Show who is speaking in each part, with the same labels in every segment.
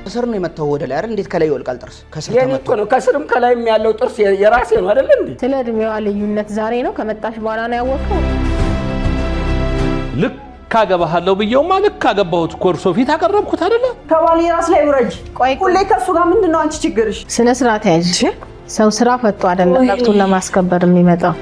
Speaker 1: ከስር ነው የመታው ወደ ላይ አይደል? እንዴት ከላይ ይወልቃል ጥርስ? ከስር
Speaker 2: ተመቶ ነው። ከስርም ከላይም ያለው ጥርስ የራሴ ነው አይደል እንዴ?
Speaker 3: ስለ እድሜዋ ልዩነት ዛሬ ነው ከመጣሽ በኋላ ነው ያወቀው።
Speaker 4: ልክ ካገባሃለው ብየውማ ልክ ካገባሁት ኮርሶ ፊት አቀረብኩት አይደለ?
Speaker 2: ከባሌ ራስ ላይ ውረጅ። ሁሌ ከሱ ጋር ምንድነው አንቺ ችግርሽ?
Speaker 3: ስነ ስርዓት ያዥ። ሰው ስራ ፈጥቶ አይደለም መብቱን ለማስከበር የሚመጣው።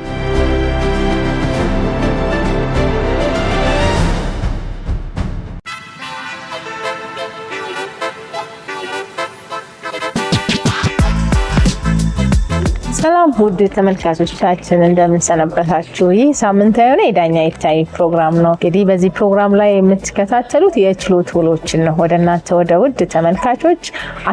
Speaker 3: ሰላም ውድ ተመልካቾቻችን እንደምን ሰነበታችሁ? ይህ ሳምንታዊ የሆነ የዳኛ ይታይ ፕሮግራም ነው። እንግዲህ በዚህ ፕሮግራም ላይ የምትከታተሉት የችሎት ውሎችን ነው። ወደ እናንተ ወደ ውድ ተመልካቾች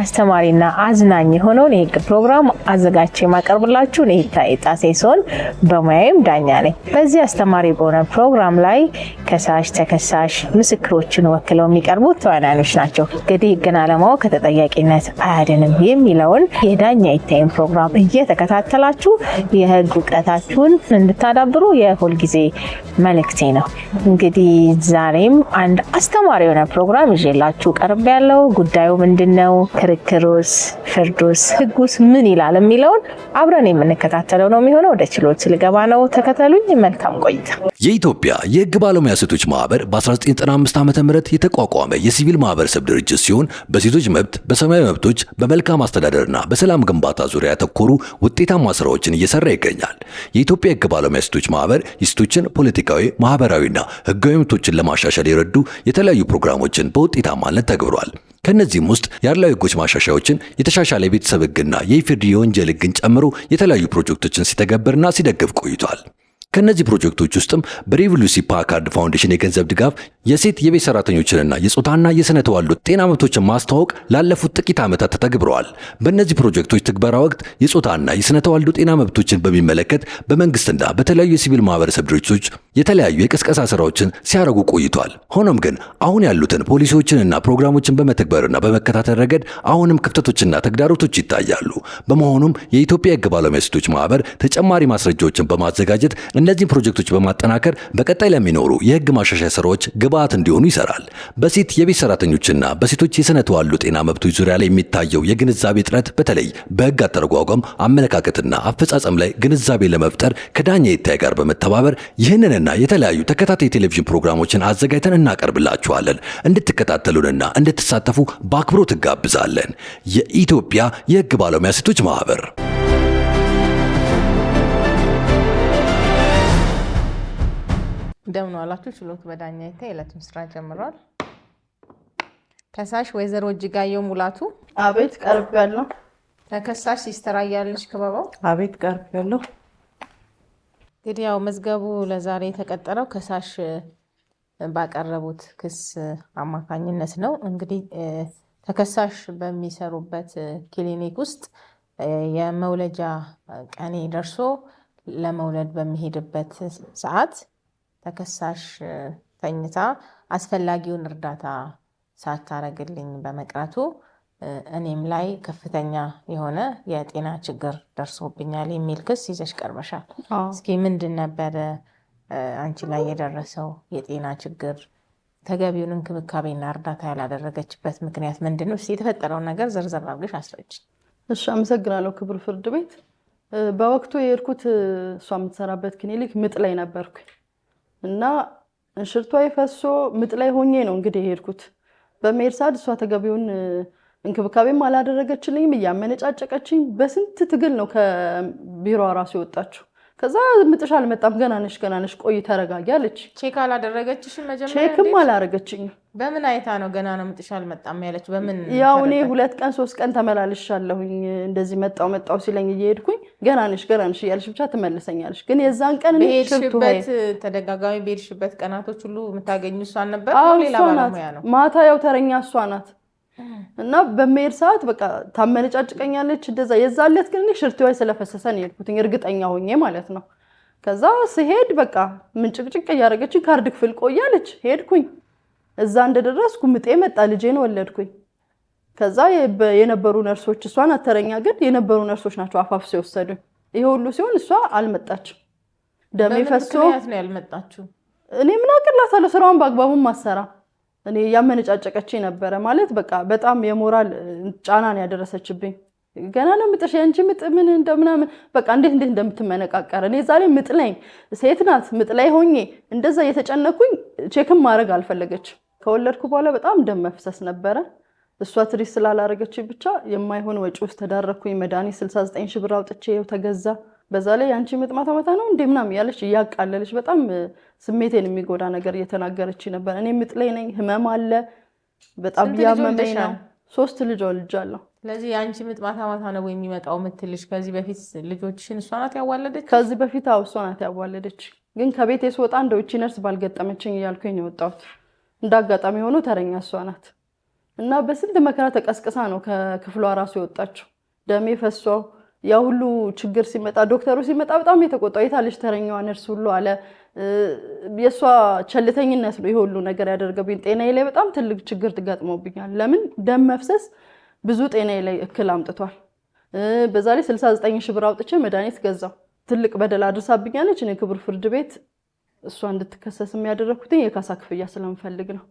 Speaker 3: አስተማሪና አዝናኝ የሆነውን የህግ ፕሮግራም አዘጋጅቼ ማቀርብላችሁ እኔ ይታይ ጣሴ ሲሆን በሙያዬም ዳኛ ነኝ። በዚህ አስተማሪ በሆነ ፕሮግራም ላይ ከሳሽ፣ ተከሳሽ፣ ምስክሮችን ወክለው የሚቀርቡት ተዋናዮች ናቸው። እንግዲህ ህግን አለማወቅ ከተጠያቂነት አያድንም የሚለውን የዳኛ ይታይ ፕሮግራም እየተከታተላችሁ የህግ እውቀታችሁን እንድታዳብሩ የሁል ጊዜ መልእክቴ ነው። እንግዲህ ዛሬም አንድ አስተማሪ የሆነ ፕሮግራም ይዤላችሁ ቀርብ ያለው ጉዳዩ ምንድነው፣ ክርክሩስ፣ ፍርዱስ፣ ህጉስ ምን ይላል የሚለውን አብረን የምንከታተለው ነው የሚሆነው። ወደ ችሎት ልገባ ነው። ተከተሉኝ። መልካም ቆይታ።
Speaker 5: የኢትዮጵያ የህግ ባለሙያ ሴቶች ማህበር በ1995 ዓ.ም የተቋቋመ የሲቪል ማህበረሰብ ድርጅት ሲሆን በሴቶች መብት፣ በሰማያዊ መብቶች፣ በመልካም አስተዳደርና በሰላም ግንባታ ዙሪያ ያተኮሩ ውጤታማ ስራዎችን እየሰራ ይገኛል። የኢትዮጵያ የህግ ባለሙያ ሴቶች ማህበር የሴቶችን ፖለቲካዊ፣ ማህበራዊና ህጋዊ መብቶችን ለማሻሻል የረዱ የተለያዩ ፕሮግራሞችን በውጤታማነት ተግብሯል። ከነዚህም ውስጥ ያለው ህጎች ማሻሻያዎችን፣ የተሻሻለ የቤተሰብ ህግና የኢፌዴሪ የወንጀል ህግን ጨምሮ የተለያዩ ፕሮጀክቶችን ሲተገብርና ሲደግፍ ቆይቷል። ከነዚህ ፕሮጀክቶች ውስጥም በሪቮሉሲ ፓካርድ ፋውንዴሽን የገንዘብ ድጋፍ የሴት የቤት ሰራተኞችንና የጾታና የስነ ተዋልዶ ጤና መብቶችን ማስተዋወቅ ላለፉት ጥቂት ዓመታት ተተግብረዋል። በእነዚህ ፕሮጀክቶች ትግበራ ወቅት የጾታና የስነ ተዋልዶ ጤና መብቶችን በሚመለከት በመንግስትና በተለያዩ የሲቪል ማህበረሰብ ድርጅቶች የተለያዩ የቅስቀሳ ስራዎችን ሲያደርጉ ቆይቷል። ሆኖም ግን አሁን ያሉትን ፖሊሲዎችንና ፕሮግራሞችን በመተግበርና በመከታተል ረገድ አሁንም ክፍተቶችና ተግዳሮቶች ይታያሉ። በመሆኑም የኢትዮጵያ የህግ ባለሙያ ሴቶች ማህበር ተጨማሪ ማስረጃዎችን በማዘጋጀት እነዚህ ፕሮጀክቶች በማጠናከር በቀጣይ ለሚኖሩ የህግ ማሻሻያ ስራዎች ግብአት እንዲሆኑ ይሰራል። በሴት የቤት ሰራተኞችና በሴቶች የስነ ተዋልዶ ጤና መብቶች ዙሪያ ላይ የሚታየው የግንዛቤ እጥረት በተለይ በህግ አተረጓጓም፣ አመለካከትና አፈጻጸም ላይ ግንዛቤ ለመፍጠር ከዳኛ ይታይ ጋር በመተባበር ይህንንና የተለያዩ ተከታታይ ቴሌቪዥን ፕሮግራሞችን አዘጋጅተን እናቀርብላችኋለን። እንድትከታተሉንና እንድትሳተፉ በአክብሮት እንጋብዛለን። የኢትዮጵያ የህግ ባለሙያ ሴቶች ማህበር።
Speaker 3: እንደምን ዋላችሁ። ችሎት በዳኛ ይታይ የዕለቱን ስራ ጀምሯል። ከሳሽ ወይዘሮ እጅጋየሁ ሙላቱ።
Speaker 6: አቤት ቀርቤያለሁ።
Speaker 3: ተከሳሽ ሲስተር አያልነሽ ክበባው።
Speaker 6: አቤት ቀርቤያለሁ።
Speaker 3: እንግዲህ ያው መዝገቡ ለዛሬ የተቀጠረው ከሳሽ ባቀረቡት ክስ አማካኝነት ነው። እንግዲህ ተከሳሽ በሚሰሩበት ክሊኒክ ውስጥ የመውለጃ ቀኔ ደርሶ ለመውለድ በሚሄድበት ሰዓት ተከሳሽ ተኝታ አስፈላጊውን እርዳታ ሳታረግልኝ በመቅረቱ እኔም ላይ ከፍተኛ የሆነ የጤና ችግር ደርሶብኛል የሚል ክስ ይዘሽ ቀርበሻል። እስኪ ምንድን ነበረ አንቺ ላይ የደረሰው የጤና ችግር? ተገቢውን እንክብካቤና እርዳታ ያላደረገችበት ምክንያት ምንድን ነው? እስኪ የተፈጠረውን ነገር ዘርዘር አድርገሽ አስረጅ።
Speaker 6: እሺ፣ አመሰግናለሁ ክቡር ፍርድ ቤት። በወቅቱ የሄድኩት እሷ የምትሰራበት ክሊኒክ ምጥ ላይ ነበርኩኝ እና እንሽርቷ የፈሶ ምጥ ላይ ሆኜ ነው እንግዲህ የሄድኩት። በመሄድ ሰዓት እሷ ተገቢውን እንክብካቤም አላደረገችልኝም፣ እያመነጫጨቀችኝ በስንት ትግል ነው ከቢሮዋ ራሱ የወጣችው። ከዛ ምጥሽ አልመጣም፣ ገና ነሽ ቆይ ተረጋጊ አለች።
Speaker 3: ቼክ አላደረገችሽም? መጀመሪያ
Speaker 6: ቼክም አላደረገችኝም።
Speaker 3: በምን አይታ ነው ገና ነው ምጥሽ አልመጣም ያለች? በምን
Speaker 6: ያው እኔ 2 ቀን 3 ቀን ተመላልሻለሁኝ እንደዚህ መጣው ሲለኝ እየሄድኩኝ ገና ነሽ እያለች ብቻ ትመልሰኛለች። ግን የዛን ቀን እኔ
Speaker 3: በሄድሽበት ተደጋጋሚ በሄድሽበት ቀናቶች ሁሉ የምታገኙ እሷን ነበር? ሌላ ባለሙያ ነው?
Speaker 6: ማታ ያው ተረኛ እሷ ናት። እና በመሄድ ሰዓት በቃ ታመነጫጭቀኛለች እንደዛ። የዛለት ግን እኔ ሽርቴዋ ስለፈሰሰ ነው የሄድኩትኝ እርግጠኛ ሆኜ ማለት ነው። ከዛ ስሄድ በቃ ምንጭቅጭቅ እያደረገች ካርድ ክፍል ቆያለች። ሄድኩኝ። እዛ እንደደረስኩ ምጤ መጣ፣ ልጄን ወለድኩኝ። ከዛ የነበሩ ነርሶች እሷን አተረኛ ግን የነበሩ ነርሶች ናቸው አፋፍሰው የወሰዱኝ። ይሄ ሁሉ ሲሆን እሷ አልመጣችም። ደሜ ፈሶ
Speaker 3: ምክንያት ነው ያልመጣችው?
Speaker 6: እኔ ምን አቅላታለሁ? ስራውን በአግባቡ ማሰራ እኔ ያመነጫጨቀችኝ ነበረ ማለት በቃ በጣም የሞራል ጫናን ያደረሰችብኝ። ገና ነው ምጥሽ ያንቺ ምጥ ምን እንደምናምን በቃ እንዴት እንደምትመነቃቀር እኔ ዛሬ ምጥ ላይ ሴት ናት ምጥ ላይ ሆኜ እንደዛ የተጨነኩኝ ቼክም ማድረግ አልፈለገችም። ከወለድኩ በኋላ በጣም ደም መፍሰስ ነበረ። እሷ ትሪት ስላላረገች ብቻ የማይሆን ወጪ ውስጥ ተዳረኩኝ። መድኃኒት 69 ሺህ ብር አውጥቼ ተገዛ። በዛ ላይ ያንቺ ምጥ ማታ ነው እንዴ ምናምን ያለች እያቃለለች በጣም ስሜቴን የሚጎዳ ነገር እየተናገረች ነበር። እኔ ምጥ ላይ ነኝ፣ ህመም አለ፣ በጣም ያመመኝ ነው። 3 ልጅ ወልጃለሁ።
Speaker 3: ስለዚህ ያንቺ ምጥ ማታ ነው የሚመጣው ምትልሽ። ከዚህ በፊት ልጆችሽን እሷ ናት ያዋለደች?
Speaker 6: ከዚህ በፊት እሷ ናት ያዋለደች። ግን ከቤቴ ስወጣ እንደው እቺ ነርስ ባልገጠመችኝ እያልኩኝ ነው የወጣሁት። እንዳጋጣሚ ሆኖ ተረኛ እሷ ናት እና በስንት መከራ ተቀስቅሳ ነው ከክፍሏ ራሱ የወጣችው። ደሜ ፈሷ ያ ሁሉ ችግር ሲመጣ ዶክተሩ ሲመጣ በጣም የተቆጣው የታለች ተረኛዋ ነርስ ሁሉ አለ። የሷ ቸልተኝነት ነው ይሄ ሁሉ ነገር ያደርገብኝ። ጤናዬ ላይ በጣም ትልቅ ችግር ተጋጥሞብኛል። ለምን ደም መፍሰስ ብዙ ጤናዬ ላይ እክል አምጥቷል። በዛ ላይ 69 ሺህ ብር አውጥቼ መድኃኒት ገዛው። ትልቅ በደል አድርሳብኛለች። እኔ ክቡር ፍርድ ቤት እሷ እንድትከሰስ የሚያደረኩት የካሳ ክፍያ ስለምፈልግ ነው።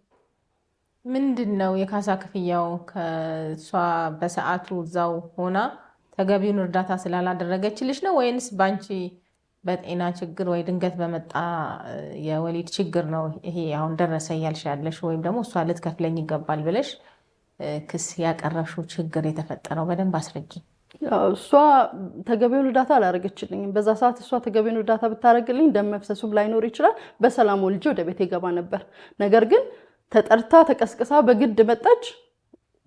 Speaker 3: ምንድነው የካሳ ክፍያው? ከሷ በሰዓቱ እዛው ሆና ተገቢውን እርዳታ ስላላደረገችልሽ ነው ወይንስ ባንቺ በጤና ችግር ወይ ድንገት በመጣ የወሊድ ችግር ነው ይሄ አሁን ደረሰ እያልሽ ያለሽ? ወይም ደግሞ እሷ ልትከፍለኝ ይገባል ብለሽ ክስ ያቀረብሽው ችግር የተፈጠረው በደንብ አስረጂ።
Speaker 6: እሷ ተገቢውን እርዳታ አላደረገችልኝም። በዛ ሰዓት እሷ ተገቢውን እርዳታ ብታደርግልኝ ደም መፍሰሱም ላይኖር ይችላል፣ በሰላም ወልጄ ወደ ቤት ይገባ ነበር። ነገር ግን ተጠርታ ተቀስቅሳ በግድ መጣች።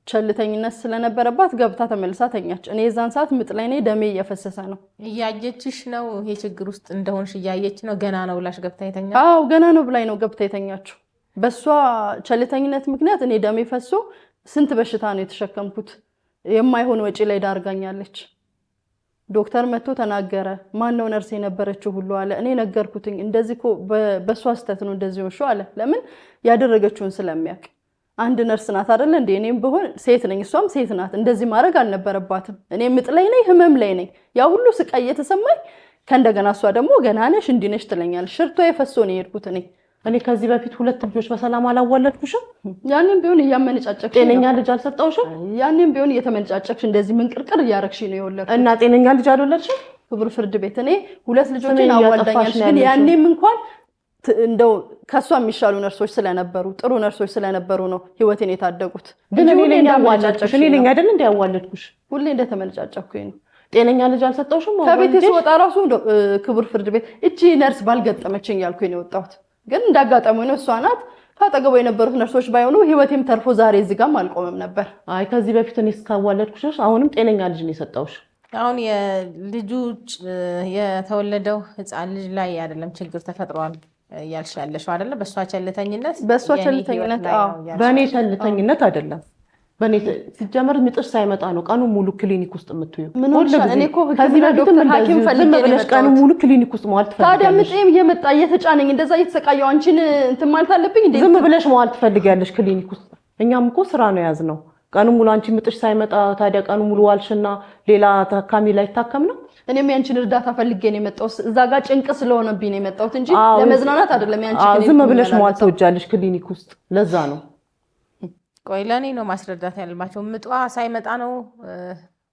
Speaker 6: ቸልተኝነት ስለነበረባት ገብታ ተመልሳ ተኛች። እኔ የዛን ሰዓት ምጥ ላይ ነኝ፣ ደሜ እየፈሰሰ ነው።
Speaker 3: እያየችሽ ነው ይሄ ችግር ውስጥ እንደሆንሽ እያየች ነው። ገና ነው ብላሽ ገብታ የተኛችው?
Speaker 6: አዎ ገና ነው ብላኝ ነው ገብታ የተኛችው። በሷ ቸልተኝነት ምክንያት እኔ ደሜ ፈሶ ስንት በሽታ ነው የተሸከምኩት። የማይሆን ወጪ ላይ ዳርጋኛለች። ዶክተር መጥቶ ተናገረ። ማን ነው ነርስ የነበረችው ሁሉ አለ። እኔ ነገርኩትኝ እንደዚህ እኮ በሷ ስተት ነው እንደዚህ ሆኖ አለ። ለምን ያደረገችውን ስለሚያውቅ አንድ ነርስ ናት አይደል እንዴ? እኔም ብሆን ሴት ነኝ፣ እሷም ሴት ናት። እንደዚህ ማድረግ አልነበረባትም። እኔ ምጥ ላይ ነኝ፣ ህመም ላይ ነኝ። ያ ሁሉ ስቃይ እየተሰማኝ ከእንደገና እሷ ደግሞ ገና ነሽ እንዲህ ነሽ ትለኛለች። ሽርቶ የፈሶ ነው የሄድኩት እኔ ከዚህ በፊት 2 ልጆች በሰላም አላዋለድኩሽም። ያኔም ቢሆን እያመነጫጨቅሽ ጤነኛ ልጅ አልሰጠውሽም። ያኔም ቢሆን እየተመነጫጨቅሽ እንደዚህ ምንቅርቅር እያረግሽ ነው የወለድኩት። እና ጤነኛ ልጅ አልወለድሽም? ክቡር ፍርድ ቤት እኔ 2 ልጆችን አዋልዳኛለሽ። ግን ያኔም እንኳን እንደው ከሷ የሚሻሉ ነርሶች ስለነበሩ ጥሩ ነርሶች ስለነበሩ ነው ህይወቴን የታደጉት። ግን እኔ ለኛ አዋልዳጨቅሽ እኔ ለኛ አይደል እንደ ያዋለድኩሽ? ሁሌ እንደተመነጫጨቅኩኝ ነው። ጤነኛ ልጅ አልሰጠውሽም? ከቤት ስወጣ ራሱ ክቡር ፍርድ ቤት እቺ ነርስ ባልገጠመችኝ ያልኩኝ ነው የወጣሁት። ግን እንዳጋጣሚ ነው እሷ ናት። ካጠገቡ የነበሩት ነርሶች ባይሆኑ ህይወቴም ተርፎ ዛሬ እዚህ ጋር አልቆምም ነበር። አይ ከዚህ በፊት እኔ እስካዋለድኩሽ አሁንም ጤነኛ ልጅ ነው የሰጠውሽ።
Speaker 3: አሁን የልጁ የተወለደው ህፃን ልጅ ላይ አይደለም ችግር ተፈጥሯል እያልሽ ያለሽው አይደለ? በሷ ቸልተኝነት
Speaker 6: በእኔ ቸልተኝነት አይደለም። በእኔ ሲጀመር ምጥሽ ሳይመጣ ነው ቀኑ ሙሉ ክሊኒክ ውስጥ የምትዩ። እኔ እኮ ከዚህ በፊት ሐኪም ፈልጌ ነው ቀኑ ሙሉ ክሊኒክ ውስጥ መዋል ትፈልጊያለሽ? ታዲያ ምጤም እየመጣ እየተጫነኝ እንደዛ እየተሰቃየው አንቺን እንትን ማለት አለብኝ እንዴ? ዝም ብለሽ መዋል ትፈልጊያለሽ ክሊኒክ ውስጥ? እኛም እኮ ስራ ነው ያዝነው። ቀኑ ሙሉ አንቺ ምጥሽ ሳይመጣ ታዲያ ቀኑ ሙሉ ዋልሽና ሌላ ታካሚ ላይ ታከም ነው? እኔም ያንቺን እርዳታ ፈልጌ ነው የመጣሁት። እዛ ጋር ጭንቅ ስለሆነብኝ ነው የመጣሁት እንጂ ለመዝናናት አይደለም። ያንቺ ክሊኒክ ዝም ብለሽ መዋል ተወጃለሽ ክሊኒክ ውስጥ። ለዛ ነው።
Speaker 3: ቆይ ለኔ ነው ማስረዳት ያለባቸው። ምጧ ሳይመጣ ነው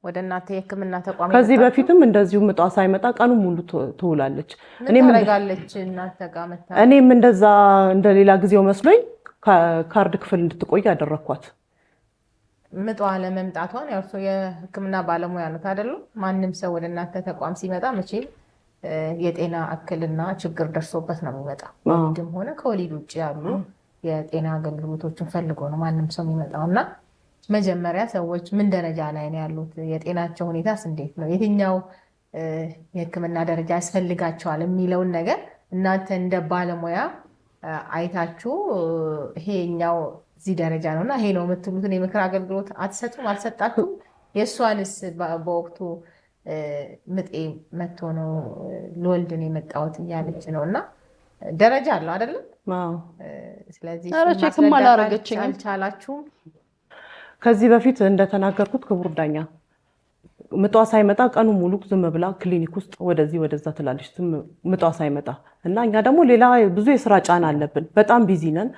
Speaker 3: ወደ እናቴ የሕክምና ተቋም።
Speaker 2: ከዚህ በፊትም እንደዚሁ ምጧ ሳይመጣ ቀኑ ሙሉ ትውላለች።
Speaker 3: እኔም ታረጋለች እናት ጋር መጣ።
Speaker 2: እኔም እንደዛ እንደሌላ ጊዜው መስሎኝ ካርድ ክፍል እንድትቆይ አደረኳት።
Speaker 3: ምጧ ለመምጣቷን ያው የሕክምና ባለሙያ ነው አይደል? ማንም ሰው ወደ እናንተ ተቋም ሲመጣ መቼም የጤና እክልና ችግር ደርሶበት ነው የሚመጣው። ወሊድም ሆነ ከወሊድ ውጭ ያሉ የጤና አገልግሎቶችን ፈልጎ ነው ማንም ሰው የሚመጣው እና መጀመሪያ ሰዎች ምን ደረጃ ላይ ነው ያሉት፣ የጤናቸው ሁኔታስ እንዴት ነው፣ የትኛው የሕክምና ደረጃ ያስፈልጋቸዋል የሚለውን ነገር እናንተ እንደ ባለሙያ አይታችሁ ይሄኛው እዚህ ደረጃ ነውና ይሄ ነው የምትሉትን የምክር አገልግሎት አትሰጡም? አልሰጣችሁም? የእሷንስ በወቅቱ ምጤ መጥቶ ነው ልወልድን የመጣሁት እያለች ነው እና ደረጃ አለው አይደለም? ስለዚህ አልቻላችሁም።
Speaker 2: ከዚህ በፊት እንደተናገርኩት ክቡር ዳኛ ምጧ ሳይመጣ ቀኑ ሙሉ ዝም ብላ ክሊኒክ ውስጥ ወደዚህ ወደዛ ትላለች ምጧ ሳይመጣ እና እኛ ደግሞ ሌላ ብዙ የስራ ጫና አለብን። በጣም ቢዚ ነን።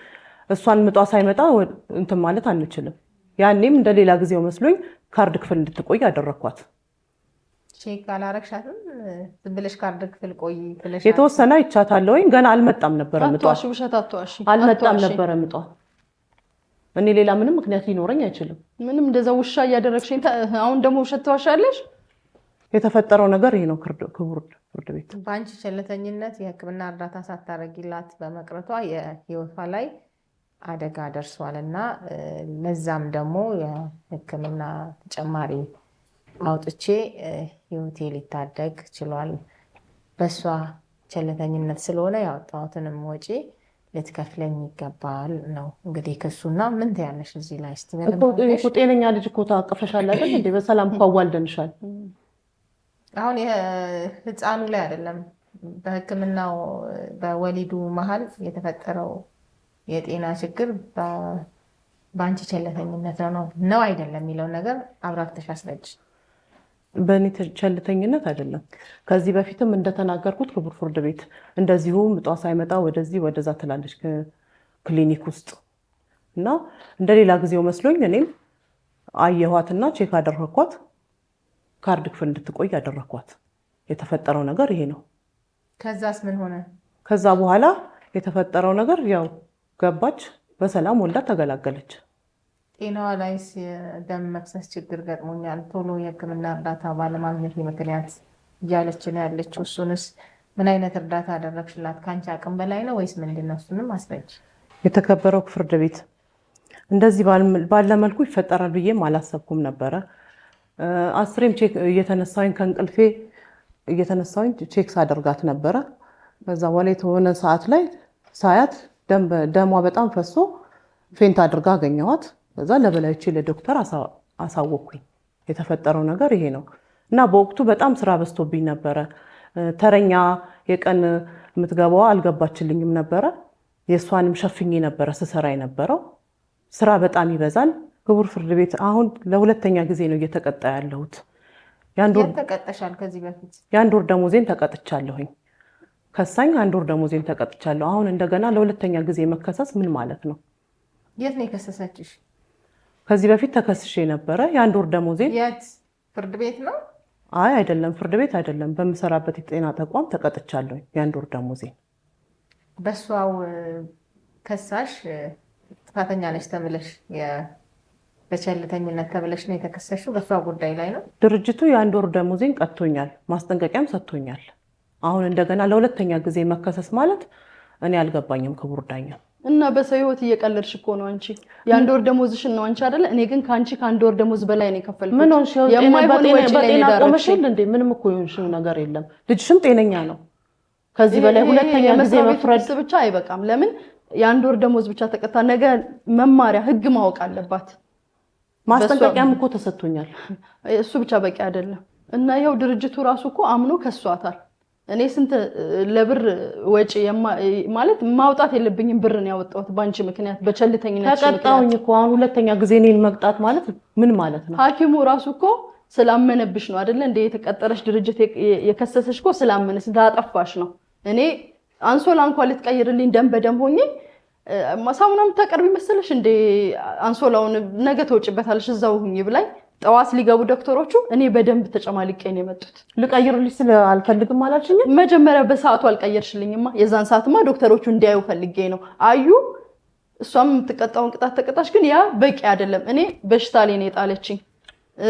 Speaker 2: እሷን ምጧ ሳይመጣ እንትን ማለት አንችልም። ያኔም እንደሌላ ጊዜው መስሎኝ ካርድ ክፍል እንድትቆይ አደረኳት።
Speaker 3: ቼክ አላረግሻትም? ዝም ብለሽ ካርድ ክፍል ቆይ ብለሽ
Speaker 2: የተወሰነ ይቻታለሁ። ገና አልመጣም ነበር ምጧ። አልመጣም ነበር ምጧ። እኔ ሌላ ምንም ምክንያት ሊኖረኝ አይችልም።
Speaker 6: ምንም እንደዛ ውሻ እያደረግሽኝ አሁን ደግሞ ውሸት ተዋሻለሽ።
Speaker 2: የተፈጠረው ነገር ይሄ ነው። ክቡር ፍርድ ቤት
Speaker 3: በአንቺ ቸልተኝነት የሕክምና እርዳታ ሳታረጊላት በመቅረቷ የህይወቷ ላይ አደጋ ደርሷል እና ለዛም ደግሞ የሕክምና ተጨማሪ አውጥቼ ህይወቴ ሊታደግ ችሏል። በሷ ቸልተኝነት ስለሆነ ያወጣሁትንም ወጪ ልትከፍለኝ ይገባል ነው እንግዲህ ክሱና። ምን ትያለሽ እዚህ ላይ? እስቲ
Speaker 2: እኮ ጤነኛ ልጅ እኮ ታቀፈሻል አይደል እንዴ? በሰላም እኮ አዋልደንሻል።
Speaker 3: አሁን ህፃኑ ላይ አይደለም በህክምናው በወሊዱ መሀል የተፈጠረው የጤና ችግር በአንቺ ቸልተኝነት ነው አይደለም የሚለው ነገር አብራርተሽ አስረጅ።
Speaker 2: በእኔ ቸልተኝነት አይደለም። ከዚህ በፊትም እንደተናገርኩት ክቡር ፍርድ ቤት እንደዚሁ ምጧ ሳይመጣ ወደዚህ ወደዛ ትላለች ክሊኒክ ውስጥ እና እንደሌላ ጊዜው መስሎኝ እኔም አየኋትና ቼክ አደረኳት። ካርድ ክፍል እንድትቆይ አደረኳት። የተፈጠረው ነገር ይሄ ነው።
Speaker 3: ከዛስ ምን ሆነ?
Speaker 2: ከዛ በኋላ የተፈጠረው ነገር ያው ገባች፣ በሰላም ወልዳ ተገላገለች።
Speaker 3: ጤናዋ ላይስ የደም መፍሰስ ችግር ገጥሞኛል፣ ቶሎ የህክምና እርዳታ ባለማግኘት ምክንያት እያለች ነው ያለችው። እሱንስ ምን አይነት እርዳታ አደረግሽላት? ከአንቺ አቅም በላይ ነው ወይስ ምንድን ነው? እሱንም አስረጅ።
Speaker 2: የተከበረው ፍርድ ቤት እንደዚህ ባለ መልኩ ይፈጠራል ብዬም አላሰብኩም ነበረ። አስሬም ቼክ እየተነሳሁኝ ከእንቅልፌ እየተነሳሁኝ ቼክ ሳደርጋት ነበረ። በዛ በኋላ የተሆነ ሰዓት ላይ ሳያት ደሟ በጣም ፈሶ ፌንት አድርጋ አገኘኋት። በዛ ለበላዮቼ ለዶክተር አሳወቅኩኝ። የተፈጠረው ነገር ይሄ ነው እና በወቅቱ በጣም ስራ በዝቶብኝ ነበረ። ተረኛ የቀን የምትገባዋ አልገባችልኝም ነበረ። የእሷንም ሸፍኜ ነበረ ስሰራ የነበረው። ስራ በጣም ይበዛል። ክቡር ፍርድ ቤት አሁን ለሁለተኛ ጊዜ ነው እየተቀጣ ያለሁት።
Speaker 3: ተቀጠሻል? ከዚህ በፊት
Speaker 2: የአንድ ወር ደሞዜን ተቀጥቻለሁኝ። ከሳኝ አንድ ወር ደሞዜን ተቀጥቻለሁ። አሁን እንደገና ለሁለተኛ ጊዜ መከሰስ ምን ማለት ነው?
Speaker 3: የት ነው የከሰሰችሽ?
Speaker 2: ከዚህ በፊት ተከስሼ ነበረ። የአንድ ወር ደሞዜን
Speaker 3: የት ፍርድ ቤት ነው?
Speaker 2: አይ አይደለም፣ ፍርድ ቤት አይደለም። በምሰራበት የጤና ተቋም ተቀጥቻለሁኝ የአንድ ወር ደሞዜን።
Speaker 3: በሷው ከሳሽ ጥፋተኛ ነች ተብለሽ በቸልተኝነት ተብለሽ ነው የተከሰሽው? በሷ ጉዳይ ላይ ነው።
Speaker 2: ድርጅቱ የአንድ ወር ደሞዜን ቀጥቶኛል፣ ማስጠንቀቂያም ሰጥቶኛል። አሁን እንደገና ለሁለተኛ ጊዜ መከሰስ ማለት እኔ አልገባኝም ክቡር ዳኛ።
Speaker 6: እና በሰው ህይወት እየቀለድሽ እኮ ነው አንቺ። የአንድ ወር ደሞዝሽን ነው አንቺ አይደለ? እኔ ግን ከአንቺ ከአንድ ወር ደሞዝ በላይ ነው የከፈልኩት።
Speaker 2: ምን ሆንሽ? በጤና ቆመሽል እንዴ? ምንም እኮ የሆንሽው ነገር የለም። ልጅሽም ጤነኛ ነው። ከዚህ በላይ ሁለተኛ ጊዜ መፍረድ
Speaker 6: ብቻ አይበቃም። ለምን የአንድ ወር ደሞዝ ብቻ ተቀጣ? ነገ መማሪያ ህግ ማወቅ አለባት።
Speaker 2: ማስጠንቀቂያም እኮ ተሰጥቶኛል።
Speaker 6: እሱ ብቻ በቂ አይደለም። እና ይኸው ድርጅቱ ራሱ እኮ አምኖ ከሷታል። እኔ ስንት ለብር ወጪ ማለት ማውጣት የለብኝም ብር ነው ያወጣሁት ባንቺ ምክንያት፣ በቸልተኝነት
Speaker 2: ተቀጣውኝ እኮ። አሁን ሁለተኛ ጊዜ እኔን መቅጣት ማለት ምን ማለት ነው?
Speaker 6: ሐኪሙ ራሱ እኮ ስላመነብሽ ነው አይደለ እንደ የተቀጠረሽ ድርጅት የከሰሰሽ እኮ ስላመነሽ ስላጠፋሽ ነው። እኔ አንሶላ እንኳን ልትቀይርልኝ ደም በደም ሆኜ ሳሙና የምታቀርቢ መሰለሽ እንደ አንሶላውን ነገ ተወጭበታለሽ እዛው ሁኚ ብላኝ ጠዋት ሊገቡ ዶክተሮቹ እኔ በደንብ ተጨማልቄ ነው የመጡት።
Speaker 2: ልቀይርልሽ ስለ አልፈልግም አላልሽኝ?
Speaker 6: መጀመሪያ በሰዓቱ አልቀየርሽልኝማ። የዛን ሰዓትማ ዶክተሮቹ እንዲያዩ ፈልጌ ነው። አዩ እሷም የምትቀጣውን ቅጣት ተቀጣሽ። ግን ያ በቂ አይደለም። እኔ በሽታ ላይ ነው የጣለችኝ።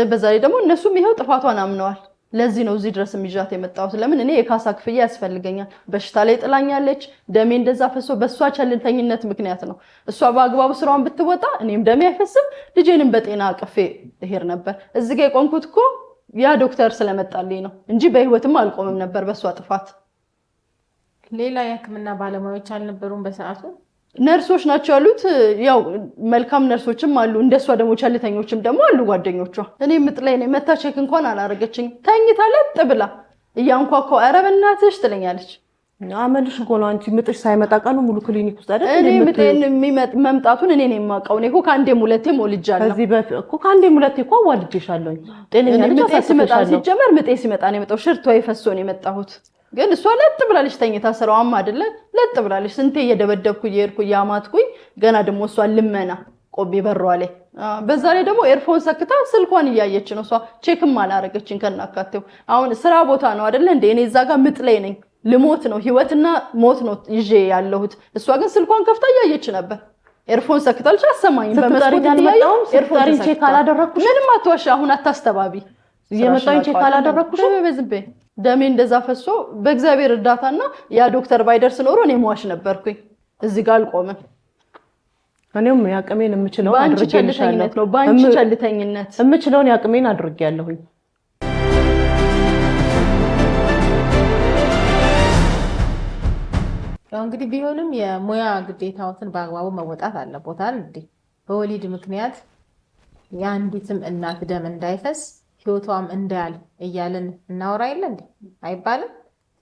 Speaker 6: በዛ ላይ ደግሞ እነሱም ይሄው ጥፋቷን አምነዋል። ለዚህ ነው እዚህ ድረስ የሚዣት የመጣሁት። ለምን እኔ የካሳ ክፍያ ያስፈልገኛል። በሽታ ላይ ጥላኛለች። ደሜ እንደዛ ፈሶ በእሷ ቸልተኝነት ምክንያት ነው። እሷ በአግባቡ ስራውን ብትወጣ እኔም ደሜ አይፈስም፣ ልጄንም በጤና አቅፌ እሄድ ነበር። እዚህ ጋር የቆምኩት እኮ ያ ዶክተር ስለመጣልኝ ነው እንጂ በህይወትም አልቆምም ነበር በእሷ ጥፋት።
Speaker 3: ሌላ የህክምና ባለሙያዎች አልነበሩም በሰዓቱ?
Speaker 6: ነርሶች ናቸው ያሉት። ያው መልካም ነርሶችም አሉ፣ እንደሷ ደግሞ ቸልተኞችም ደግሞ አሉ ጓደኞቿ። እኔ ምጥ ላይ ነኝ፣ መታ ቼክ እንኳን አላረገችኝ። ተኝታ ለጥ ብላ እያንኳኳ ኧረ በእናትሽ ትለኛለች።
Speaker 2: አመልሽ እኮ ነው አንቺ ምጥሽ ሳይመጣ ቀኑ ሙሉ ክሊኒክ ውስጥ አይደል?
Speaker 6: እኔ ምጤን መምጣቱን እኔ ነኝ የማውቀው። እኔ እኮ ከአንዴም ሁለቴም ወልጃለሁ።
Speaker 2: ከዚህ በፊት እኮ ከአንዴም ሁለቴ እኮ አዋልጄሻለሁ። ጤነኛ ልጅ
Speaker 6: ሲጀመር ምጤ ሲመጣ ነው የመጣው። ሽርቷ ይፈሶ ነው የመጣሁት። ግን እሷ ለጥ ብላለች ተኝታ ስራዋም አይደለ ለጥ ብላለች። ስንቴ እየደበደብኩ እየሄድኩ እያማትኩኝ ገና ደግሞ እሷ ልመና ቆቤ በሯ ላይ በዛ ላይ ደግሞ ኤርፎን ሰክታ ስልኳን እያየች ነው። እሷ ቼክም አላረገችን ከናካቴው። አሁን ስራ ቦታ ነው አይደለ እንዴ? እኔ እዛ ጋር ምጥ ላይ ነኝ፣ ልሞት ነው፣ ህይወትና ሞት ነው ይዤ ያለሁት። እሷ ግን ስልኳን ከፍታ እያየች ነበር። ኤርፎን ሰክታለች፣ አሰማኝም። በመስኮት እያየሁ ኤርፎን ቼክ አላደረኩሽ። ምንም አትዋሽ፣ አሁን አታስተባቢ።
Speaker 2: የመጣኝ ቼክ አላደረኩሽ።
Speaker 6: በዝቤ ደሜ እንደዛ ፈሶ በእግዚአብሔር እርዳታና ያ ዶክተር ባይደርስ ኖሮ እኔ ሟች ነበርኩኝ። እዚህ ጋር አልቆምም።
Speaker 2: እኔም ያቅሜን የምችለውን
Speaker 6: አድርጌልሻለሁ። ባንቺ ቸልተኝነት
Speaker 2: የምችለውን ያቅሜን አድርጌያለሁኝ።
Speaker 3: ያው እንግዲህ ቢሆንም የሙያ ግዴታዎትን በአግባቡ መወጣት አለቦታል እንዴ። በወሊድ ምክንያት የአንዲትም እናት ደም እንዳይፈስ ህይወቷም እንዳያል እያልን እናወራ የለ እንዴ? አይባልም?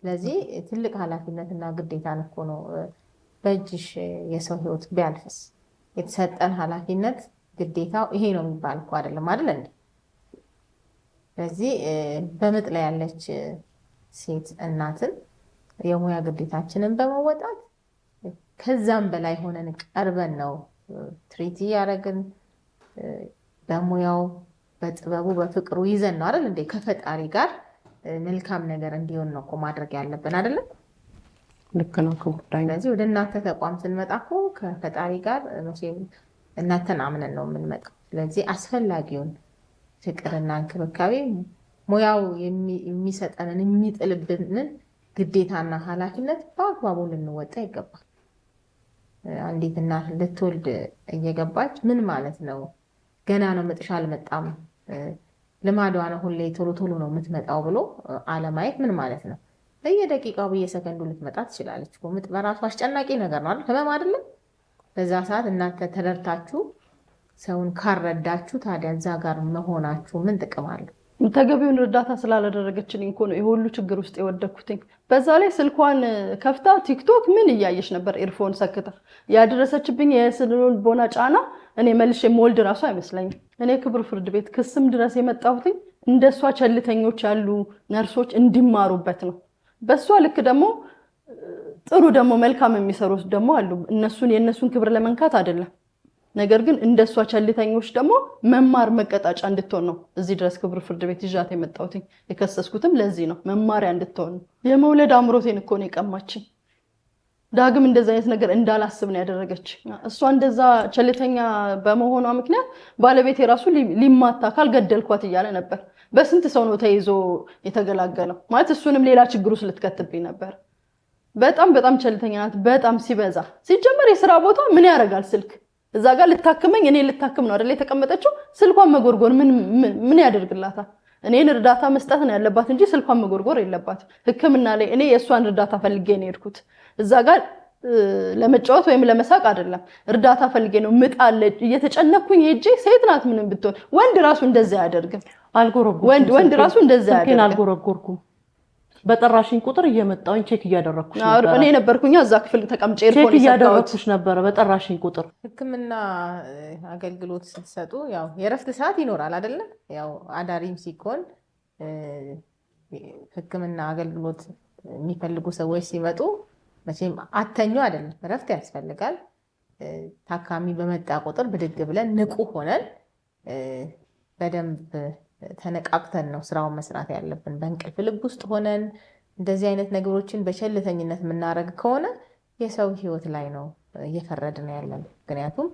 Speaker 3: ስለዚህ ትልቅ ኃላፊነትና ግዴታ እኮ ነው። በእጅሽ የሰው ህይወት ቢያልፍስ የተሰጠን ኃላፊነት ግዴታው ይሄ ነው የሚባል እኮ አይደለም አይደል እንዴ? ስለዚህ በምጥ ላይ ያለች ሴት እናትን የሙያ ግዴታችንን በመወጣት ከዛም በላይ ሆነን ቀርበን ነው ትሪቲ ያደረግን በሙያው በጥበቡ በፍቅሩ ይዘን ነው አይደል እንዴ? ከፈጣሪ ጋር መልካም ነገር እንዲሆን ነው እኮ ማድረግ ያለብን አይደለም?
Speaker 2: ልክ ነው ከጉዳይ።
Speaker 3: ስለዚህ ወደ እናንተ ተቋም ስንመጣ እኮ ከፈጣሪ ጋር እናንተን አምነን ነው የምንመጣው። ስለዚህ አስፈላጊውን ፍቅርና እንክብካቤ ሙያው የሚሰጠንን የሚጥልብንን ግዴታና ኃላፊነት በአግባቡ ልንወጣ ይገባል። አንዲት እናት ልትወልድ እየገባች ምን ማለት ነው ገና ነው ምጥሽ አልመጣም ልማዷ ነው ሁሌ ቶሎ ቶሎ ነው የምትመጣው ብሎ አለማየት ምን ማለት ነው? በየደቂቃው በየሰከንዱ ልትመጣ ትችላለች። ምጥ በራሱ አስጨናቂ ነገር ነው አይደል? ህመም አይደለም? በዛ ሰዓት እናንተ ተደርታችሁ ሰውን ካረዳችሁ ታዲያ እዛ ጋር መሆናችሁ ምን ጥቅም አለው?
Speaker 6: ተገቢውን እርዳታ ስላላደረገችልኝ እኮ ነው የሁሉ ችግር ውስጥ የወደኩትኝ። በዛ ላይ ስልኳን ከፍታ ቲክቶክ ምን እያየች ነበር? ኤርፎን ሰክታ ያደረሰችብኝ የስነልቦና ጫና እኔ መልሼ ሞልድ ራሱ አይመስለኝም። እኔ ክብር ፍርድ ቤት ክስም ድረስ የመጣሁትኝ እንደሷ ቸልተኞች ያሉ ነርሶች እንዲማሩበት ነው። በሷ ልክ ደግሞ ጥሩ ደግሞ መልካም የሚሰሩት ደግሞ አሉ። የእነሱን ክብር ለመንካት አይደለም፣ ነገር ግን እንደሷ ቸልተኞች ደግሞ መማር መቀጣጫ እንድትሆን ነው እዚህ ድረስ ክብር ፍርድ ቤት ይዣት የመጣሁትኝ። የከሰስኩትም ለዚህ ነው፣ መማሪያ እንድትሆን ነው። የመውለድ አምሮቴን እኮ ነው የቀማችኝ። ዳግም እንደዚህ አይነት ነገር እንዳላስብ ነው ያደረገች። እሷ እንደዛ ቸልተኛ በመሆኗ ምክንያት ባለቤቴ ራሱ ሊማታ ካልገደልኳት እያለ ነበር። በስንት ሰው ነው ተይዞ የተገላገለው? ማለት እሱንም ሌላ ችግር ውስጥ ልትከትብኝ ነበር። በጣም በጣም ቸልተኛ ናት፣ በጣም ሲበዛ። ሲጀመር የስራ ቦታ ምን ያደርጋል ስልክ? እዛ ጋር ልታክመኝ እኔ ልታክም ነው አይደል የተቀመጠችው? ስልኳን መጎርጎር ምን ያደርግላታል? እኔን እርዳታ መስጠት ነው ያለባት እንጂ ስልኳን መጎርጎር የለባትም። ሕክምና ላይ እኔ የእሷን እርዳታ ፈልጌ ነው የሄድኩት። እዛ ጋር ለመጫወት ወይም ለመሳቅ አይደለም፣ እርዳታ ፈልጌ ነው። ምጣለ እየተጨነኩኝ ሄጄ ሴት ናት ምንም ብትሆን፣ ወንድ ራሱ እንደዛ አያደርግም። ወንድ ራሱ እንደዛ አያደርግም።
Speaker 2: አልጎረጎርኩም። በጠራሽኝ ቁጥር እየመጣሁኝ ቼክ እያደረኩሽ ነበር።
Speaker 6: እኔ ነበርኩኝ እዛ ክፍል ተቀምጬ
Speaker 2: ቼክ እያደረኩሽ ነበር በጠራሽኝ ቁጥር።
Speaker 3: ህክምና አገልግሎት ስትሰጡ ያው የረፍት ሰዓት ይኖራል አይደለ? ያው አዳሪም ሲኮን ህክምና አገልግሎት የሚፈልጉ ሰዎች ሲመጡ መቼም አተኙ አይደለም፣ ረፍት ያስፈልጋል። ታካሚ በመጣ ቁጥር ብድግ ብለን ንቁ ሆነን በደንብ ተነቃቅተን ነው ስራውን መስራት ያለብን። በእንቅልፍ ልብ ውስጥ ሆነን እንደዚህ አይነት ነገሮችን በቸልተኝነት የምናደርግ ከሆነ የሰው ህይወት ላይ ነው እየፈረድን ያለን። ምክንያቱም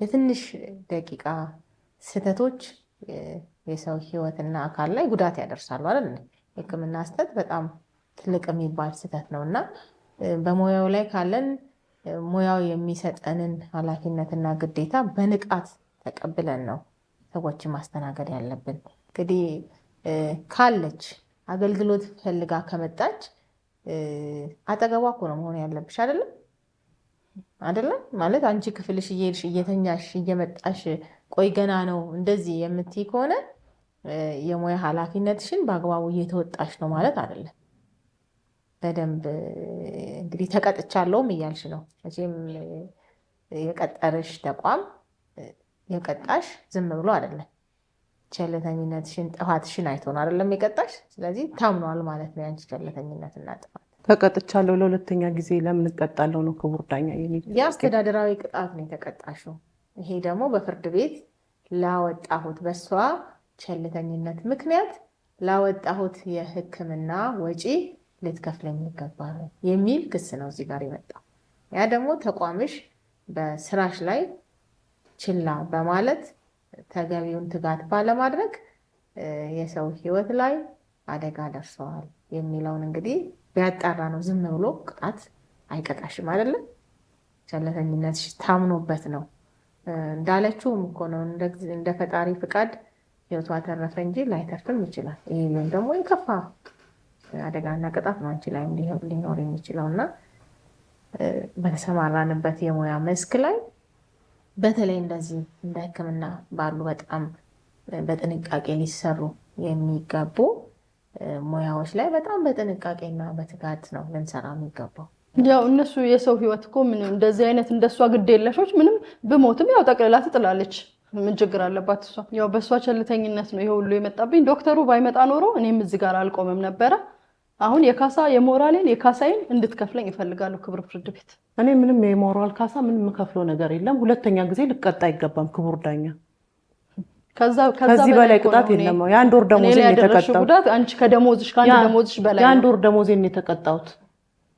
Speaker 3: የትንሽ ደቂቃ ስህተቶች የሰው ህይወትና አካል ላይ ጉዳት ያደርሳሉ አይደል? የህክምና ስህተት በጣም ትልቅ የሚባል ስህተት ነው እና በሙያው ላይ ካለን ሙያው የሚሰጠንን ኃላፊነትና ግዴታ በንቃት ተቀብለን ነው ሰዎችን ማስተናገድ ያለብን። እንግዲህ ካለች አገልግሎት ፈልጋ ከመጣች አጠገቧ እኮ ነው መሆን ያለብሽ አይደለም? ማለት አንቺ ክፍልሽ እየሄድሽ እየተኛሽ እየመጣሽ ቆይ ገና ነው እንደዚህ የምትይ ከሆነ የሙያ ኃላፊነትሽን በአግባቡ እየተወጣሽ ነው ማለት አይደለም። በደንብ እንግዲህ ተቀጥቻለሁም እያልሽ ነው። መቼም የቀጠረሽ ተቋም የቀጣሽ ዝም ብሎ አይደለም። ቸልተኝነትሽን ጥፋትሽን አይቶ ነው አይደለም የቀጣሽ። ስለዚህ ታምኗል ማለት ነው ያንቺ ቸልተኝነትና ጥፋት።
Speaker 2: ተቀጥቻለሁ። ለሁለተኛ ጊዜ ለምን እቀጣለሁ ነው ክቡር ዳኛ?
Speaker 3: የአስተዳደራዊ ቅጣት ነው የተቀጣሽው። ይሄ ደግሞ በፍርድ ቤት ላወጣሁት በሷ ቸልተኝነት ምክንያት ላወጣሁት የሕክምና ወጪ ልትከፍለኝ ይገባል የሚል ክስ ነው እዚህ ጋር የመጣው። ያ ደግሞ ተቋምሽ በስራሽ ላይ ችላ በማለት ተገቢውን ትጋት ባለማድረግ የሰው ሕይወት ላይ አደጋ ደርሰዋል የሚለውን እንግዲህ ቢያጣራ ነው። ዝም ብሎ ቅጣት አይቀጣሽም አይደለም። ቸልተኝነትሽ ታምኖበት ነው። እንዳለችውም እኮ ነው እንደ ፈጣሪ ፍቃድ ሕይወቷ ተረፈ እንጂ ላይተርፍም ይችላል። ይህም ደግሞ የከፋ አደጋና ቅጣት ነው አንቺ ላይ ሊኖር የሚችለው እና በተሰማራንበት የሙያ መስክ ላይ በተለይ እንደዚህ እንደ ሕክምና ባሉ በጣም በጥንቃቄ ሊሰሩ የሚገቡ ሙያዎች ላይ በጣም በጥንቃቄና በትጋት ነው ልንሰራ የሚገባው።
Speaker 6: ያው እነሱ የሰው ህይወት እኮ ምንም እንደዚህ አይነት እንደሷ ግድ የለሾች ምንም ብሞትም ያው ጠቅልላ ትጥላለች። ምን ችግር አለባት እሷ? ያው በሷ ቸልተኝነት ነው ይሄ ሁሉ የመጣብኝ። ዶክተሩ ባይመጣ ኖሮ እኔም እዚህ ጋር አልቆምም ነበረ። አሁን የካሳ የሞራሌን የካሳዬን እንድትከፍለኝ እፈልጋለሁ ክቡር ፍርድ ቤት።
Speaker 2: እኔ ምንም የሞራል ካሳ ምንም የምከፍለው ነገር የለም። ሁለተኛ ጊዜ ልቀጣ አይገባም ክቡር ዳኛ። ከዚህ በላይ ቅጣት የለም። የአንድ ወር ደሞዜን የተቀጣው
Speaker 6: አንቺ ከደሞዝሽ ከአንድ ደሞዝሽ በላይ
Speaker 2: የአንድ ወር ደሞዜን የተቀጣሁት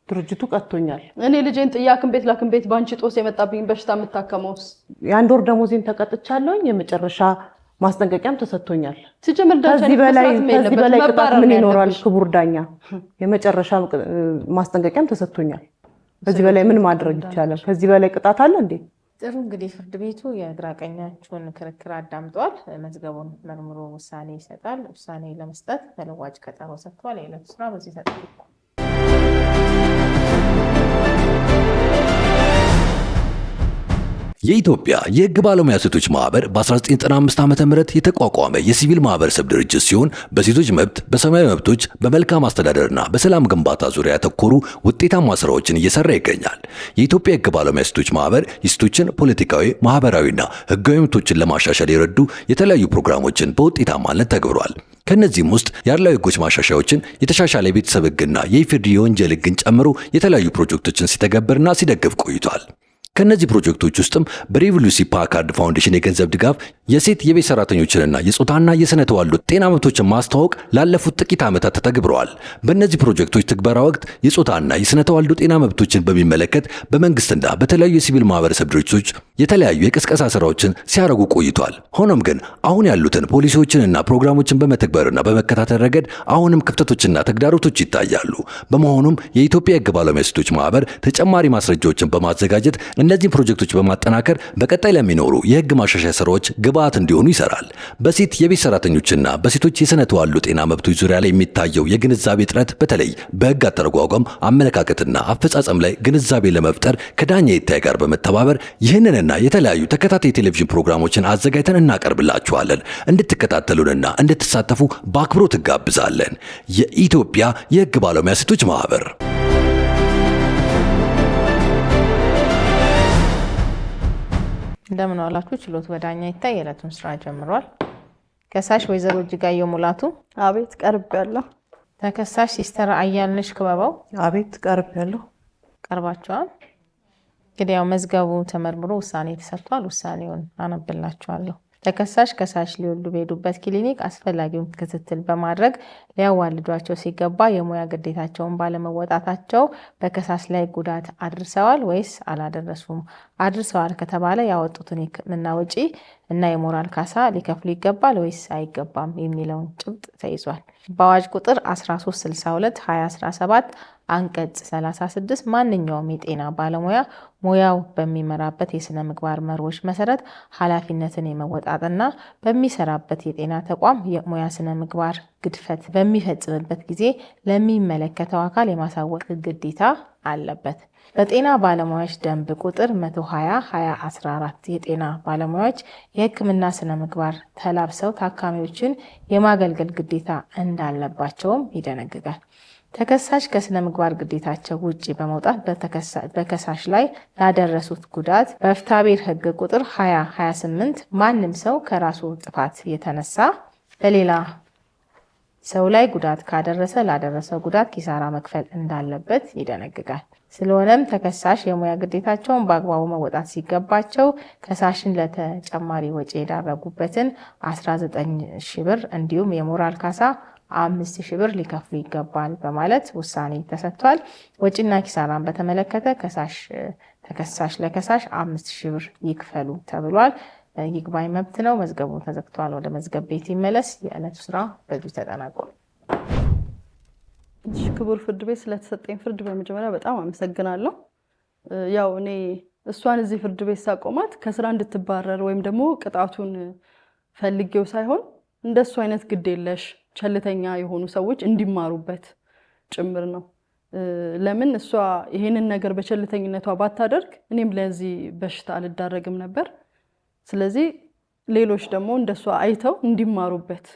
Speaker 2: ድርጅቱ ቀጥቶኛል።
Speaker 6: እኔ ልጄን ጥያክም ቤት ባንቺ ጦስ የመጣብኝ በሽታ የምታከመውስ
Speaker 2: የአንድ ወር ደሞዜን ተቀጥቻለሁኝ። የመጨረሻ ማስጠንቀቂያም ተሰጥቶኛል።
Speaker 6: ከዚህ
Speaker 2: በላይ ቅጣት ምን ይኖራል ክቡር ዳኛ? የመጨረሻ ማስጠንቀቂያም ተሰጥቶኛል። ከዚህ በላይ ምን ማድረግ ይቻላል? ከዚህ በላይ ቅጣት አለ እንዴ?
Speaker 3: ጥሩ እንግዲህ ፍርድ ቤቱ የግራ ቀኛችሁን ክርክር አዳምጧል። መዝገቡን መርምሮ ውሳኔ ይሰጣል። ውሳኔ ለመስጠት ተለዋጭ ቀጠሮ ሰጥቷል። የዕለቱ ስራ በዚህ ተጠናቋል።
Speaker 5: የኢትዮጵያ የሕግ ባለሙያ ሴቶች ማህበር በ1995 ዓ.ም የተቋቋመ የሲቪል ማህበረሰብ ድርጅት ሲሆን በሴቶች መብት፣ በሰማያዊ መብቶች፣ በመልካም አስተዳደርና በሰላም ግንባታ ዙሪያ ያተኮሩ ውጤታማ ስራዎችን እየሰራ ይገኛል። የኢትዮጵያ የሕግ ባለሙያ ሴቶች ማህበር የሴቶችን ፖለቲካዊ፣ ማህበራዊና ሕጋዊ መብቶችን ለማሻሻል የረዱ የተለያዩ ፕሮግራሞችን በውጤታማነት ተግብሯል። ከነዚህም ውስጥ የአድሏዊ ሕጎች ማሻሻያዎችን፣ የተሻሻለ የቤተሰብ ሕግና የኢፍርድ የወንጀል ሕግን ጨምሮ የተለያዩ ፕሮጀክቶችን ሲተገብርና ሲደግፍ ቆይቷል። ከነዚህ ፕሮጀክቶች ውስጥም በሬቮሉሲ ፓካርድ ፋውንዴሽን የገንዘብ ድጋፍ የሴት የቤት ሰራተኞችንና የጾታና የስነ ተዋልዶ ጤና መብቶችን ማስተዋወቅ ላለፉት ጥቂት ዓመታት ተተግብረዋል። በእነዚህ ፕሮጀክቶች ትግበራ ወቅት የጾታና የስነ ተዋልዶ ጤና መብቶችን በሚመለከት በመንግስትና በተለያዩ የሲቪል ማህበረሰብ ድርጅቶች የተለያዩ የቅስቀሳ ስራዎችን ሲያደርጉ ቆይቷል። ሆኖም ግን አሁን ያሉትን ፖሊሲዎችንና ፕሮግራሞችን በመተግበርና በመከታተል ረገድ አሁንም ክፍተቶችና ተግዳሮቶች ይታያሉ። በመሆኑም የኢትዮጵያ የሕግ ባለሙያ ሴቶች ማህበር ተጨማሪ ማስረጃዎችን በማዘጋጀት እነዚህን ፕሮጀክቶች በማጠናከር በቀጣይ ለሚኖሩ የሕግ ማሻሻያ ስራዎች ግብዓት እንዲሆኑ ይሰራል። በሴት የቤት ሰራተኞችና በሴቶች የስነ ተዋልዶ ጤና መብቶች ዙሪያ ላይ የሚታየው የግንዛቤ እጥረት በተለይ በሕግ አተረጓጓም፣ አመለካከትና አፈጻጸም ላይ ግንዛቤ ለመፍጠር ከዳኛ ይታይ ጋር በመተባበር ይህንንና የተለያዩ ተከታታይ ቴሌቪዥን ፕሮግራሞችን አዘጋጅተን እናቀርብላችኋለን። እንድትከታተሉንና እንድትሳተፉ በአክብሮት እንጋብዛለን። የኢትዮጵያ የሕግ ባለሙያ ሴቶች ማህበር።
Speaker 3: እንደምን ዋላችሁ። ችሎት በዳኛ ይታይ የዕለቱን ስራ ጀምሯል። ከሳሽ ወይዘሮ እጅጋየሁ ሙላቱ።
Speaker 6: አቤት ቀርቤያለሁ።
Speaker 3: ተከሳሽ ሲስተር አያልነሽ ክበባው።
Speaker 2: አቤት ቀርቤያለሁ።
Speaker 3: ቀርባችኋል። እንግዲህ ያው መዝገቡ ተመርምሮ ውሳኔ ተሰጥቷል። ውሳኔውን አነብላችኋለሁ። ተከሳሽ ከሳሽ ሊወልዱ በሄዱበት ክሊኒክ አስፈላጊውን ክትትል በማድረግ ሊያዋልዷቸው ሲገባ የሙያ ግዴታቸውን ባለመወጣታቸው በከሳሽ ላይ ጉዳት አድርሰዋል ወይስ አላደረሱም? አድርሰዋል ከተባለ ያወጡትን የሕክምና ወጪ እና የሞራል ካሳ ሊከፍሉ ይገባል ወይስ አይገባም የሚለውን ጭብጥ ተይዟል። በአዋጅ ቁጥር 1362/2017 አንቀጽ 36 ማንኛውም የጤና ባለሙያ ሙያው በሚመራበት የስነ ምግባር መርሆች መሰረት ኃላፊነትን የመወጣትና በሚሰራበት የጤና ተቋም የሙያ ስነ ምግባር ግድፈት በሚፈጽምበት ጊዜ ለሚመለከተው አካል የማሳወቅ ግዴታ አለበት። በጤና ባለሙያዎች ደንብ ቁጥር 120/2014 የጤና ባለሙያዎች የሕክምና ስነ ምግባር ተላብሰው ታካሚዎችን የማገልገል ግዴታ እንዳለባቸውም ይደነግጋል። ተከሳሽ ከስነ ምግባር ግዴታቸው ውጪ በመውጣት በከሳሽ ላይ ላደረሱት ጉዳት በፍትሐብሔር ሕግ ቁጥር 20/28 ማንም ሰው ከራሱ ጥፋት የተነሳ ለሌላ ሰው ላይ ጉዳት ካደረሰ ላደረሰው ጉዳት ኪሳራ መክፈል እንዳለበት ይደነግጋል። ስለሆነም ተከሳሽ የሙያ ግዴታቸውን በአግባቡ መወጣት ሲገባቸው ከሳሽን ለተጨማሪ ወጪ የዳረጉበትን 19,000 ብር እንዲሁም የሞራል ካሳ 5,000 ብር ሊከፍሉ ይገባል በማለት ውሳኔ ተሰጥቷል። ወጪና ኪሳራን በተመለከተ ተከሳሽ ለከሳሽ 5,000 ብር ይክፈሉ ተብሏል። ይግባኝ መብት ነው። መዝገቡ ተዘግቷል። ወደ መዝገብ ቤት ይመለስ። የዕለቱ ስራ በዚህ ተጠናቋል።
Speaker 6: ክቡር ፍርድ ቤት ስለተሰጠኝ ፍርድ በመጀመሪያ በጣም አመሰግናለሁ። ያው እኔ እሷን እዚህ ፍርድ ቤት ሳቆማት ከስራ እንድትባረር ወይም ደግሞ ቅጣቱን ፈልጌው ሳይሆን እንደሱ አይነት ግዴለሽ ቸልተኛ የሆኑ ሰዎች እንዲማሩበት ጭምር ነው። ለምን እሷ ይሄንን ነገር በቸልተኝነቷ ባታደርግ እኔም ለዚህ በሽታ አልዳረግም ነበር። ስለዚህ ሌሎች ደግሞ እንደሷ አይተው እንዲማሩበት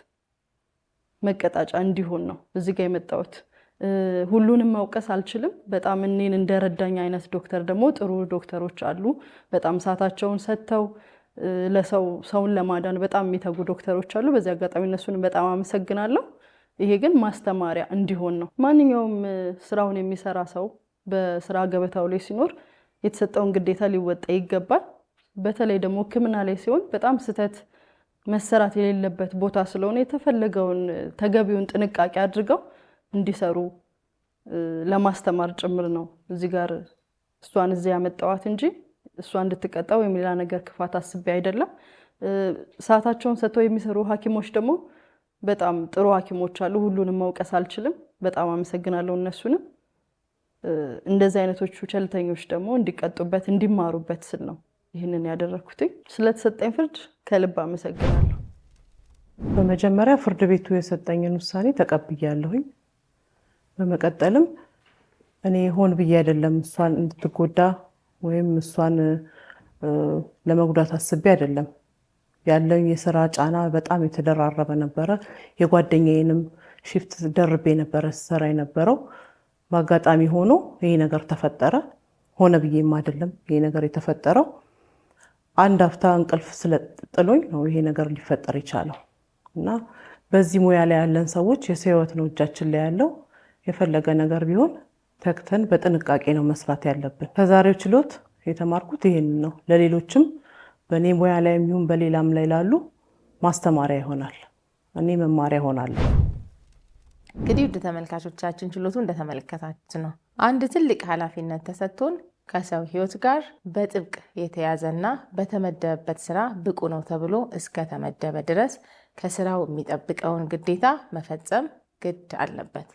Speaker 6: መቀጣጫ እንዲሆን ነው እዚህ ጋር የመጣሁት። ሁሉንም መውቀስ አልችልም። በጣም እኔን እንደረዳኝ አይነት ዶክተር ደግሞ ጥሩ ዶክተሮች አሉ። በጣም ሰዓታቸውን ሰጥተው ሰውን ለማዳን በጣም የሚተጉ ዶክተሮች አሉ። በዚህ አጋጣሚ እነሱን በጣም አመሰግናለሁ። ይሄ ግን ማስተማሪያ እንዲሆን ነው። ማንኛውም ስራውን የሚሰራ ሰው በስራ ገበታው ላይ ሲኖር የተሰጠውን ግዴታ ሊወጣ ይገባል። በተለይ ደግሞ ሕክምና ላይ ሲሆን በጣም ስህተት መሰራት የሌለበት ቦታ ስለሆነ የተፈለገውን ተገቢውን ጥንቃቄ አድርገው እንዲሰሩ ለማስተማር ጭምር ነው እዚህ ጋር እሷን እዚህ ያመጣዋት እንጂ እሷ እንድትቀጣ ወይም ሌላ ነገር ክፋት አስቤ አይደለም። ሰዓታቸውን ሰጥተው የሚሰሩ ሐኪሞች ደግሞ በጣም ጥሩ ሐኪሞች አሉ። ሁሉንም መውቀስ አልችልም። በጣም አመሰግናለሁ እነሱንም። እንደዚህ አይነቶቹ ቸልተኞች ደግሞ እንዲቀጡበት እንዲማሩበት ስል ነው ይህንን ያደረኩት። ስለተሰጠኝ ፍርድ ከልብ አመሰግናለሁ።
Speaker 2: በመጀመሪያ ፍርድ ቤቱ የሰጠኝን ውሳኔ ተቀብያለሁኝ። በመቀጠልም እኔ ሆን ብዬ አይደለም እሷን እንድትጎዳ ወይም እሷን ለመጉዳት አስቤ አይደለም። ያለኝ የስራ ጫና በጣም የተደራረበ ነበረ። የጓደኛዬንም ሽፍት ደርቤ ነበረ ሰራ የነበረው። በአጋጣሚ ሆኖ ይሄ ነገር ተፈጠረ። ሆነ ብዬም አይደለም ይሄ ነገር የተፈጠረው። አንድ አፍታ እንቅልፍ ስለጥሎኝ ነው ይሄ ነገር ሊፈጠር የቻለው እና በዚህ ሙያ ላይ ያለን ሰዎች የሰው ሕይወት ነው እጃችን ላይ ያለው። የፈለገ ነገር ቢሆን ተክተን በጥንቃቄ ነው መስራት ያለብን። ከዛሬው ችሎት የተማርኩት ይሄንን ነው። ለሌሎችም በእኔ ሙያ ላይ የሚሆን በሌላም ላይ ላሉ ማስተማሪያ ይሆናል። እኔ መማሪያ ሆናለሁ።
Speaker 3: እንግዲህ ውድ ተመልካቾቻችን ችሎቱ እንደተመለከታችሁ ነው። አንድ ትልቅ ኃላፊነት ተሰጥቶን ከሰው ሕይወት ጋር በጥብቅ የተያዘና በተመደበበት ስራ ብቁ ነው ተብሎ እስከ ተመደበ ድረስ ከስራው የሚጠብቀውን ግዴታ መፈጸም ግድ አለበት።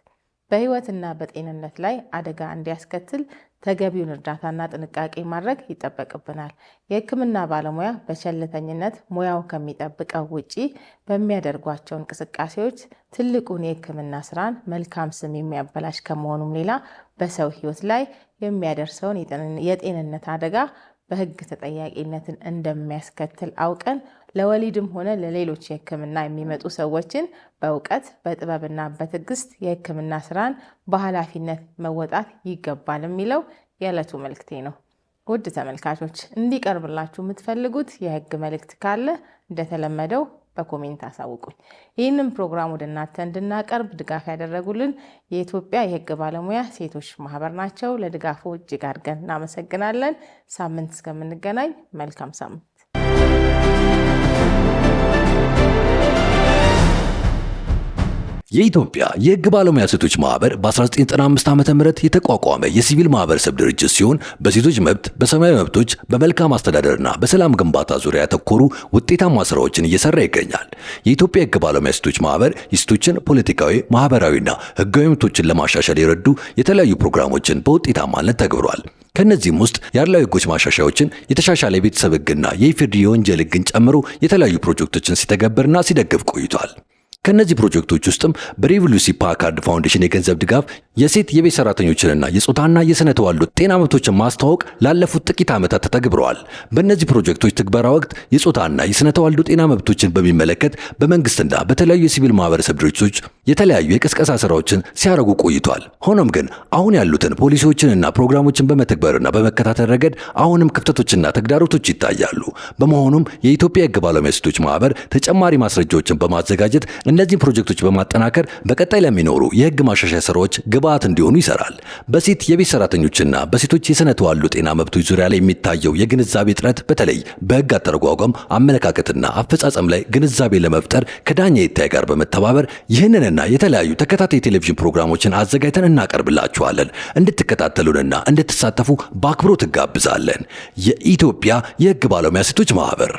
Speaker 3: በህይወትና በጤንነት ላይ አደጋ እንዲያስከትል ተገቢውን እርዳታና ጥንቃቄ ማድረግ ይጠበቅብናል። የሕክምና ባለሙያ በቸልተኝነት ሙያው ከሚጠብቀው ውጪ በሚያደርጓቸው እንቅስቃሴዎች ትልቁን የሕክምና ስራን መልካም ስም የሚያበላሽ ከመሆኑም ሌላ በሰው ህይወት ላይ የሚያደርሰውን የጤንነት አደጋ በህግ ተጠያቂነትን እንደሚያስከትል አውቀን ለወሊድም ሆነ ለሌሎች የሕክምና የሚመጡ ሰዎችን በእውቀት በጥበብና በትዕግስት የሕክምና ስራን በኃላፊነት መወጣት ይገባል የሚለው የዕለቱ መልእክቴ ነው። ውድ ተመልካቾች እንዲቀርብላችሁ የምትፈልጉት የህግ መልእክት ካለ እንደተለመደው በኮሜንት አሳውቁኝ። ይህንን ፕሮግራም ወደ እናንተ እንድናቀርብ ድጋፍ ያደረጉልን የኢትዮጵያ የህግ ባለሙያ ሴቶች ማህበር ናቸው። ለድጋፉ እጅግ አድርገን እናመሰግናለን። ሳምንት እስከምንገናኝ መልካም ሳምንት።
Speaker 5: የኢትዮጵያ የህግ ባለሙያ ሴቶች ማህበር በ1995 ዓ.ም የተቋቋመ የሲቪል ማህበረሰብ ድርጅት ሲሆን በሴቶች መብት፣ በሰብአዊ መብቶች፣ በመልካም አስተዳደርና በሰላም ግንባታ ዙሪያ ያተኮሩ ውጤታማ ስራዎችን እየሰራ ይገኛል። የኢትዮጵያ የህግ ባለሙያ ሴቶች ማህበር የሴቶችን ፖለቲካዊ፣ ማህበራዊና ህጋዊ መብቶችን ለማሻሻል የረዱ የተለያዩ ፕሮግራሞችን በውጤታማነት ተግብሯል። ከነዚህም ውስጥ የአድሏዊ ህጎች ማሻሻያዎችን፣ የተሻሻለ የቤተሰብ ህግና የኢፍርድ የወንጀል ህግን ጨምሮ የተለያዩ ፕሮጀክቶችን ሲተገብርና ሲደግፍ ቆይቷል። ከነዚህ ፕሮጀክቶች ውስጥም በሬቮሉሲ ፓካርድ ፋውንዴሽን የገንዘብ ድጋፍ የሴት የቤት ሰራተኞችንና የጾታና የስነ ተዋልዶ ጤና መብቶችን ማስተዋወቅ ላለፉት ጥቂት ዓመታት ተተግብረዋል። በእነዚህ ፕሮጀክቶች ትግበራ ወቅት የጾታና የስነ ተዋልዶ ጤና መብቶችን በሚመለከት በመንግስትና በተለያዩ የሲቪል ማህበረሰብ ድርጅቶች የተለያዩ የቅስቀሳ ስራዎችን ሲያደርጉ ቆይቷል። ሆኖም ግን አሁን ያሉትን ፖሊሲዎችንና ፕሮግራሞችን በመተግበርና በመከታተል ረገድ አሁንም ክፍተቶችና ተግዳሮቶች ይታያሉ። በመሆኑም የኢትዮጵያ የህግ ባለሙያ ሴቶች ማህበር ተጨማሪ ማስረጃዎችን በማዘጋጀት እነዚህን ፕሮጀክቶች በማጠናከር በቀጣይ ለሚኖሩ የህግ ማሻሻያ ስራዎች ግብዓት እንዲሆኑ ይሰራል። በሴት የቤት ሰራተኞችና በሴቶች የስነ ተዋልዶ ጤና መብቶች ዙሪያ ላይ የሚታየው የግንዛቤ እጥረት በተለይ በህግ አተረጓጓም አመለካከትና አፈጻጸም ላይ ግንዛቤ ለመፍጠር ከዳኛ ይታይ ጋር በመተባበር ይህንንና የተለያዩ ተከታታይ ቴሌቪዥን ፕሮግራሞችን አዘጋጅተን እናቀርብላችኋለን። እንድትከታተሉንና እንድትሳተፉ በአክብሮት እንጋብዛለን። የኢትዮጵያ የህግ ባለሙያ ሴቶች ማህበር